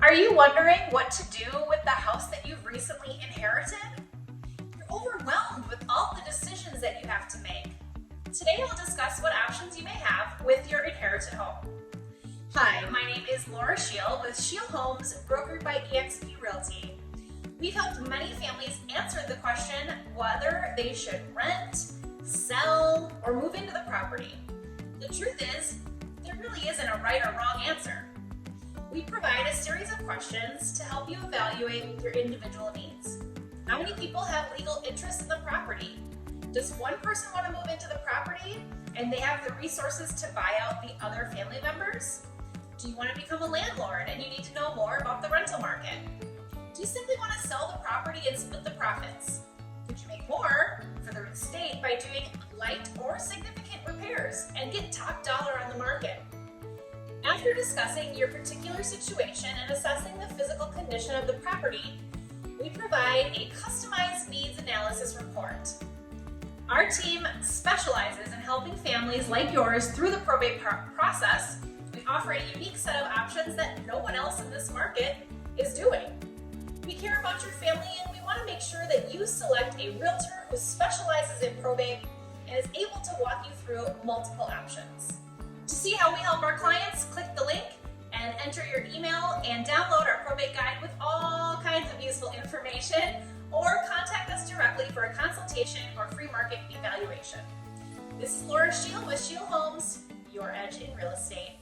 Are you wondering what to do with the house that you've recently inherited? You're overwhelmed with all the decisions that you have to make. Today we'll discuss what options you may have with your inherited home. Hi, my name is Laura Scheel with Scheel Homes, brokered by eXp Realty. We've helped many families answer the question whether they should rent, sell, or move into the property. The truth is, there really isn't a right or wrong answer. We provide a series of questions to help you evaluate your individual needs. How many people have legal interest in the property? Does one person want to move into the property and they have the resources to buy out the other family members? Do you want to become a landlord and you need to know more about the rental market? Do you simply want to sell the property and split the profits? Could you make more for the estate by doing light or significant repairs and get top dollar on the market? After discussing your particular situation and assessing the physical condition of the property, we provide a customized needs analysis report. Our team specializes in helping families like yours through the probate process. We offer a unique set of options that no one else in this market is doing. We care about your family and we want to make sure that you select a realtor who specializes in probate and is able to walk you through multiple options. To see how we help our clients, click the link and enter your email and download our probate guide with all kinds of useful information, or contact us directly for a consultation or free market evaluation. This is Laura Scheel with Scheel Homes, your edge in real estate.